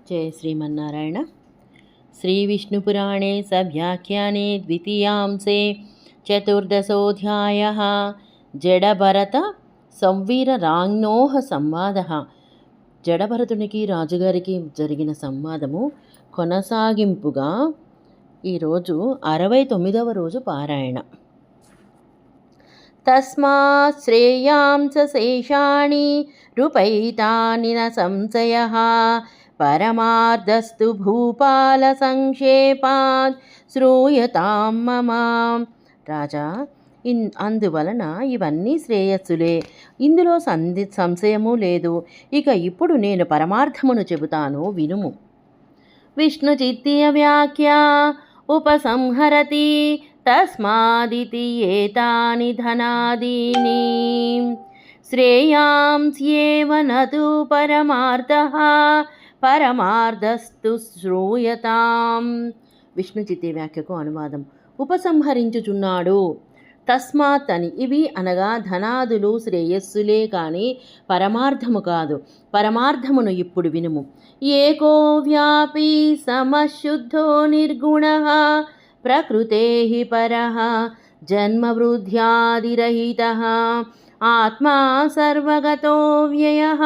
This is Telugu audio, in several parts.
जय श्रीमन्नारायण। श्रीविष्णुपुराणे सव्याख्याने द्वितीयांसे चतुर्दशोऽध्यायः। జడభరత సంవీరరాజ్ఞోః సంవాదः। జడభరతునికి రాజుగారికి జరిగిన సంవాదము కొనసాగింపుగా ఈరోజు 69వ రోజు పారాయణ. తస్మాత్ శ్రేయాంస శేషాణి రూపైతాని న సంశయః పరమార్థస్తు భూపాల సంక్షేపాత్ శ్రూయతాం మమ. రాజా, అందువలన ఇవన్నీ శ్రేయస్సులే, ఇందులో సంశయము లేదు. ఇక ఇప్పుడు నేను పరమార్థమును చెబుతాను, వినుము. విష్ణు చిత్తీయ వ్యాఖ్య ఉపసంహరతి తస్మాదితి ఏతాని ధనాదీని శ్రేయాంస్యేవ నతు పరమార్థః పరమార్థస్తు శ్రూయతాం. విష్ణు చిత్తీయ వ్యాఖ్యకు అనువాదం. ఉపసంహరించుచున్నాడు. తస్మాత్ అని, ఇవి అనగా ధనాదులు శ్రేయస్సులే కాని పరమార్థము కాదు. పరమార్థమును ఇప్పుడు వినుము. ఏకో వ్యాపీ సమశుద్ధో నిర్గుణః ప్రకృతేః పరః జన్మవృద్ధ్యాదిరహితః ఆత్మా సర్వగతో వ్యయః.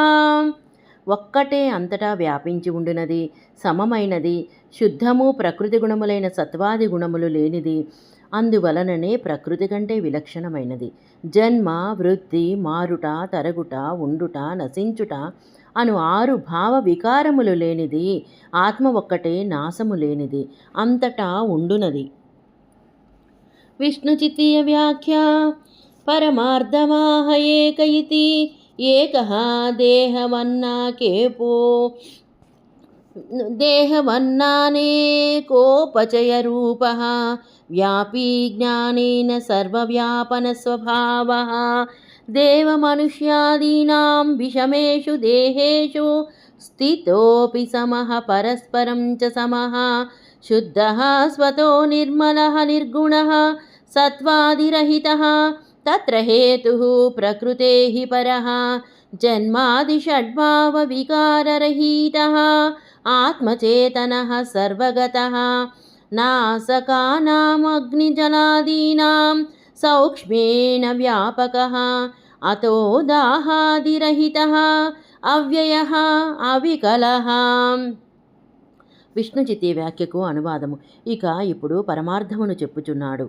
ఒక్కటే అంతటా వ్యాపించి ఉండునది, సమమైనది, శుద్ధము, ప్రకృతి గుణములైన సత్వాది గుణములు లేనిది. అందువలననే ప్రకృతి కంటే విలక్షణమైనది. జన్మ, వృద్ధి, మారుట, తరగుట, ఉండుట, నశించుట అను 6 భావ వికారములు లేనిది. ఆత్మ ఒక్కటే నాశము లేనిది, అంతటా ఉండునది. విష్ణు చిత్తీయ వ్యాఖ్య పరమార్థమాహ ఏక ఇతి ఏకః దేహవన్నాకేపో దేహవన్నానేకోపచయరూపః వ్యాపీ జ్ఞానేన సర్వవ్యాపనస్వభావః దేవమనుష్యాదీనాం విషమేషు దేహేషు స్థితోపి సమః పరస్పరం చ సమః శుద్ధః స్వతో నిర్మలః నిర్గుణః సత్వాదిరహితః తత్ర హేతుః ప్రకృతేః పరః జన్మాదిషడ్భావ వికారరహితః ఆత్మచేతనః సర్వగతః నాసకానాం అగ్నిజలాదీనాం సౌక్ష్మేణ వ్యాపకః అతో దాహాదిరహితః అవ్యయః అవికలః. విష్ణు చిత్తీయ వ్యాఖ్యకు అనువాదము. ఇక ఇప్పుడు పరమార్థమును చెప్పుచున్నాడు.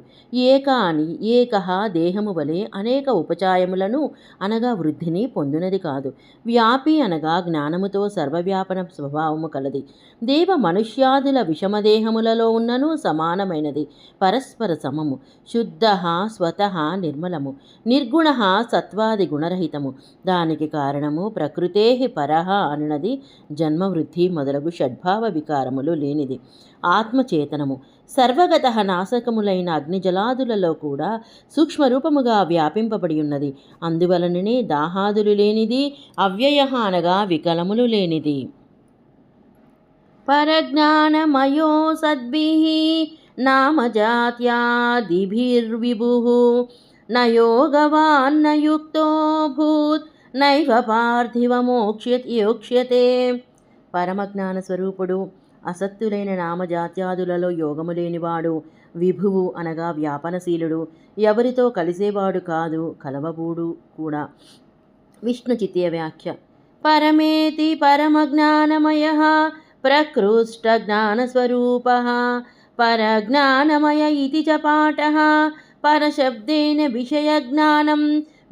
ఏక అని, ఏకః దేహము వలె అనేక ఉపచాయములను అనగా వృద్ధిని పొందునది కాదు. వ్యాపి అనగా జ్ఞానముతో సర్వవ్యాపన స్వభావము కలది. దేవ మనుష్యాదుల విషమదేహములలో ఉన్నను సమానమైనది, పరస్పర సమము. శుద్ధ స్వతః నిర్మలము, నిర్గుణ సత్వాది గుణరహితము. దానికి కారణము ప్రకృతే పరః అనునది జన్మవృద్ధి మొదలగు షడ్భావ వికారములు లేనిది. ఆత్మచేతనము సర్వగత నాశకములైన అగ్నిజలాదులలో కూడా సూక్ష్మరూపముగా వ్యాపింపబడి ఉన్నది. అందువలననే దాహాదులు లేనిది, అవ్యయ అనగా వికలములు లేనిది. పరజ్ఞానమయో సద్భిః నామజాత్యాదిభిర్విభుః న యోగవాన్న యుక్తో భూత్ నైవ పార్థివమోక్ష్యతే. పరమజ్ఞాన స్వరూపుడు, అసత్తులైన నామజాత్యాదులలో యోగము లేనివాడు, విభువు అనగా వ్యాపనశీలుడు, ఎవరితో కలిసేవాడు కాదు, కలవబూడు కూడా. విష్ణు చిత్తీయ వ్యాఖ్య పరమేతి పరమజ్ఞానమయః ప్రకృష్టజ్ఞానస్వరూపః పరజ్ఞానమయ ఇతి చ పాఠః పరశబ్దేన విషయజ్ఞానం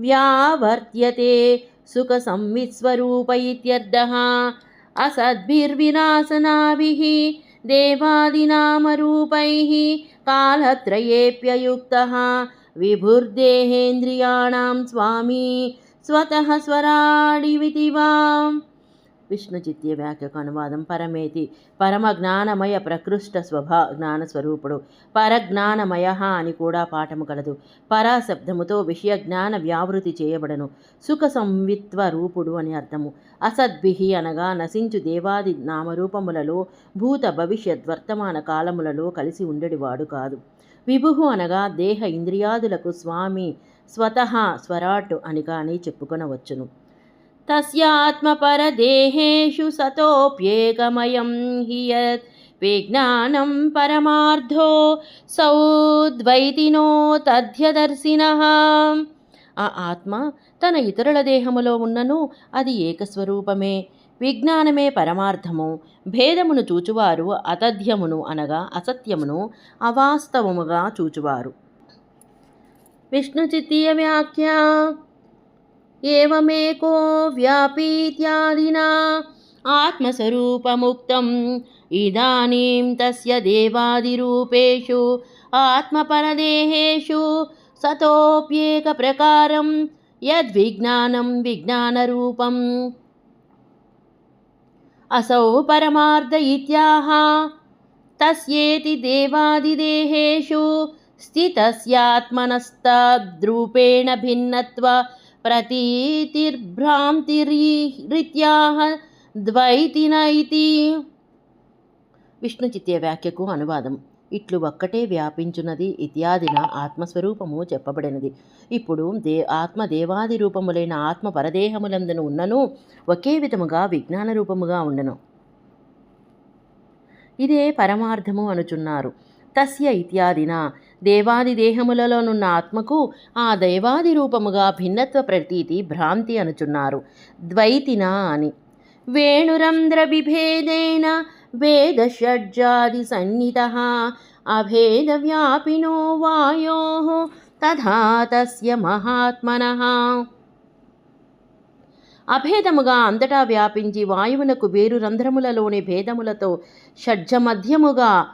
వ్యావర్త్యతే సుఖసంవిత్స్వరూప ఇత్యర్థః. అసద్భిర్వినాశనాభిః దేవాదినామరూపైః కాలత్రయేప్యయుక్తః విభుర్దేహేంద్రియాణాం స్వామి స్వతః స్వరాడివితి వా. విష్ణు చిత్తీయ వ్యాఖ్యకు అనువాదం. పరమేతి పరమ జ్ఞానమయ ప్రకృష్ట జ్ఞానస్వరూపుడు. పరజ్ఞానమయ అని కూడా పాఠము కలదు. పరాశబ్దముతో విషయ జ్ఞాన వ్యావృతి చేయబడను. సుఖ సంవిత్వ రూపుడు అని అర్థము. అసద్భిః అనగా నశించు దేవాది నామరూపములలో భూత భవిష్యత్ వర్తమాన కాలములలో కలిసి ఉండేవాడు కాదు. విభుః అనగా దేహ ఇంద్రియాదులకు స్వామి, స్వతః స్వరాట్ అని కానీ చెప్పుకొనవచ్చును. తస్యాత్మపరదేహేషు సతోప్యేకమయం హి యత్ విజ్ఞానం పరమార్థో సౌద్వైతినో తథ్యదర్శినః. ఆ ఆత్మ తన ఇతరుల దేహములో ఉన్నను అది ఏకస్వరూపమే. విజ్ఞానమే పరమార్థము. భేదమును చూచువారు అతథ్యమును అనగా అసత్యమును అవాస్తవముగా చూచువారు. విష్ణుచిత్తీయ వ్యాఖ్య. ఏవమేకో వ్యాపీత్యాదినా ఆత్మస్వరూపముక్తం ఇదానీం తస్య దేవాదిరూపేషు ఆత్మపరదేహేషు సతోప్యేక ప్రకారం యద్విజ్ఞానం విజ్ఞానరూపం అసౌ పరమార్థ ఇత్యాహ. తస్యేతి దేవాదిదేహేషు స్థితస్యాత్మనస్తద్రూపేణ భిన్నత్వ ప్రతీతిర్భ్రాంతిరిత్యాహ ద్వైతిన ఇతి. విష్ణుచిత్య వ్యాఖ్యకు అనువాదం. ఇట్లు ఒక్కటే వ్యాపించున్నది ఇత్యాదిన ఆత్మస్వరూపము చెప్పబడినది. ఇప్పుడు ఆత్మదేవాది రూపములైన ఆత్మ పరదేహములందును ఉన్నను ఒకే విధముగా విజ్ఞాన రూపముగా ఉండను. ఇదే పరమార్థము అనుచున్నారు. తస్య ఇత్యాదిన దేవాది దేహములలోనున్న ఆత్మకు ఆ దైవాది రూపముగా భిన్నత్వ ప్రతీతి భ్రాంతి అనుచున్నారు. ద్వైతిన అని. వేణురంధ్ర విభేదేన వేద షడ్జాది సన్నితః అభేద వ్యాపినో వాయోః తథా తస్య మహాత్మనః. అభేదముగా అంతటా వ్యాపించి వాయువునకు వేరు రంధ్రములలోని భేదములతో షడ్జమధ్యముగా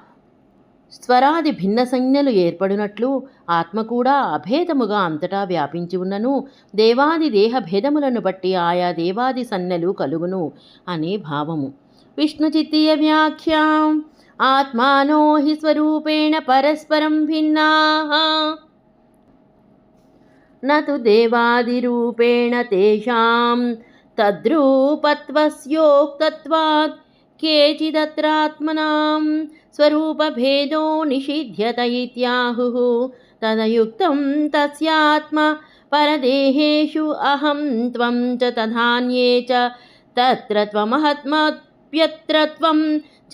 స్వరాది భిన్న సంజ్ఞలు ఏర్పడినట్లు ఆత్మ కూడా అభేదముగా అంతటా వ్యాపించి ఉన్నను దేవాది దేహ భేదములను బట్టి ఆయా దేవాది సంజ్ఞలు కలుగును అనే భావము. విష్ణుచిత్తీయ వ్యాఖ్య. ఆత్మానో హి స్వరూపేణ పరస్పరం భిన్నాః నతు దేవాదిరూపేణ తేషాం తద్రూపత్వస్యోక్తత్వాత్ కేచిదత్రాత్మనాం స్వరూపభేదో నిషిధ్యత ఇత్యాహుః. తదయుక్తం తస్యాత్మ పరదేహేషు అహం త్వం చ తథాన్యే చ తత్ర త్వమహత్మప్యత్ర త్వం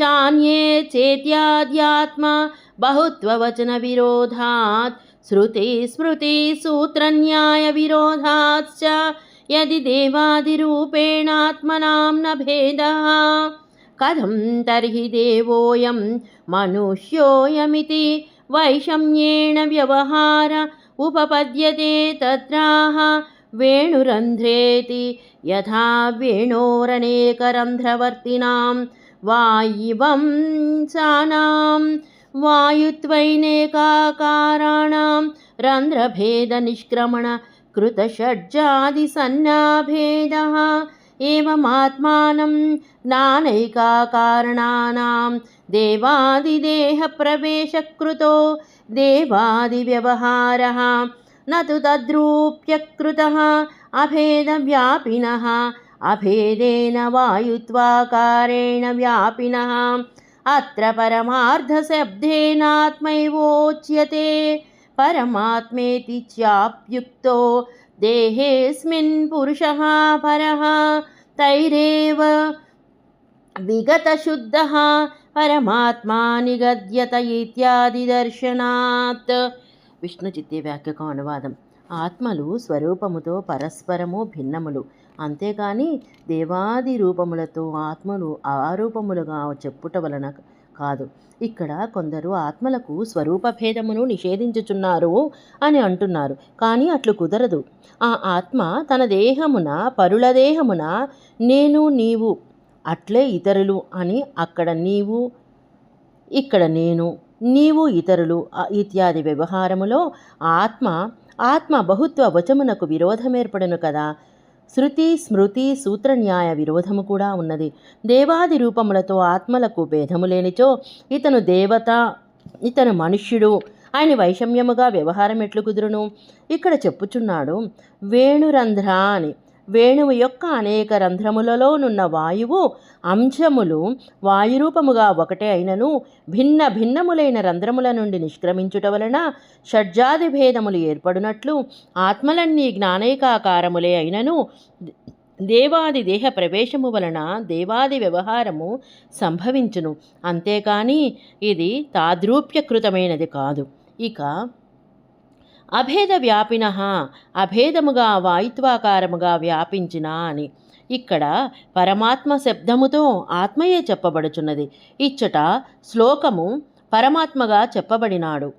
చాన్యే చేత్యాద్యాత్మ బహుత్వవచన విరోధాత్ శృతి స్మృతి సూత్రన్యాయ విరోధాశ్చ యది దేవాదిరూపేణాత్మనాం న భేదః కథం తర్హి దేవోయం మనుష్యోయమితి వైషమ్యేణ వ్యవహార ఉపపద్యతే. తత్రాహ వేణురంధ్రేతి యథా వేణోరనేకరంధ్రవర్తినాం వాయువం సానాం వాయుత్వైనేకాకారాణాం రంధ్రభేద నిష్క్రమణ కృతషడ్జాది సన్నాభేదః. ఏవమాత్మానం జ్ఞానైకాకారణానాం దేవాదిదేహ ప్రవేశకృతో దేవాది వ్యవహారః నతు తద్రూప్యకృతః అభేద వ్యాపినః అభేదేన వాయుత్వాకారేణ వ్యాపినః. అత్ర పరమార్థశబ్దేనాత్మైవోచ్యతే. పరమాత్మేతి చాప్యుక్తో దేహేస్మిన్ పురుషః పరః తైరేవ విగతశుద్ధః పరమాత్మా నిగద్యత ఇత్యాది దర్శనాత్. విష్ణుచిత్య వ్యాఖ్యకు అనువాదం. ఆత్మలు స్వరూపముతో పరస్పరము భిన్నములు. అంతేకాని దేవాది రూపములతో ఆత్మలు ఆరూపములుగా చెప్పుట వలన కాదు. ఇక్కడ కొందరు ఆత్మలకు స్వరూప భేదమును నిషేధించుచున్నారు అని అంటున్నారు. కానీ అట్లు కుదరదు. ఆ ఆత్మ తన దేహమున పరుల దేహమున నేను నీవు అట్లే ఇతరులు అని అక్కడ నీవు ఇక్కడ నేను నీవు ఇతరులు ఇత్యాది వ్యవహారములో ఆత్మ బహుత్వ వచమునకు విరోధమేర్పడును కదా. శృతి స్మృతి సూత్రన్యాయ విరోధము కూడా ఉన్నది. దేవాది రూపములతో ఆత్మలకు భేదము లేనిచో ఇతను దేవత ఇతను మనుష్యుడు ఆయన వైషమ్యముగా వ్యవహారం ఎట్లు కుదురును. ఇక్కడ చెప్పుచున్నాడు వేణురంధ్ర అని. వేణువు యొక్క అనేక రంధ్రములలోనున్న వాయువు అంశములు వాయురూపముగా ఒకటే అయినను భిన్న భిన్నములైన రంధ్రముల నుండి నిష్క్రమించుట వలన షడ్జాది భేదములు ఏర్పడినట్లు ఆత్మలన్నీ జ్ఞానైకాకారములే అయినను దేవాది దేహ ప్రవేశము వలన దేవాది వ్యవహారము సంభవించును, అంతేకాని ఇది తాద్రూప్యకృతమైనది కాదు. ఇక అభేద వ్యాపిన, అభేదముగా వాయిత్వాకారముగా వ్యాపించిన అని. ఇక్కడ పరమాత్మ శబ్దముతో ఆత్మయే చెప్పబడుచున్నది. ఇచ్చట శ్లోకము పరమాత్మగా చెప్పబడినాడు.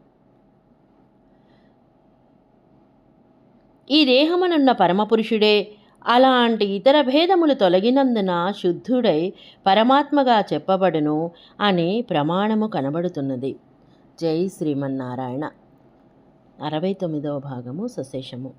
ఈ దేహమునున్న పరమపురుషుడే. అలాంటి ఇతర భేదములు తొలగినందున శుద్ధుడై పరమాత్మగా చెప్పబడును అని ప్రమాణము కనబడుతున్నది. జై శ్రీమన్నారాయణ. 69వ భాగము సశేషము.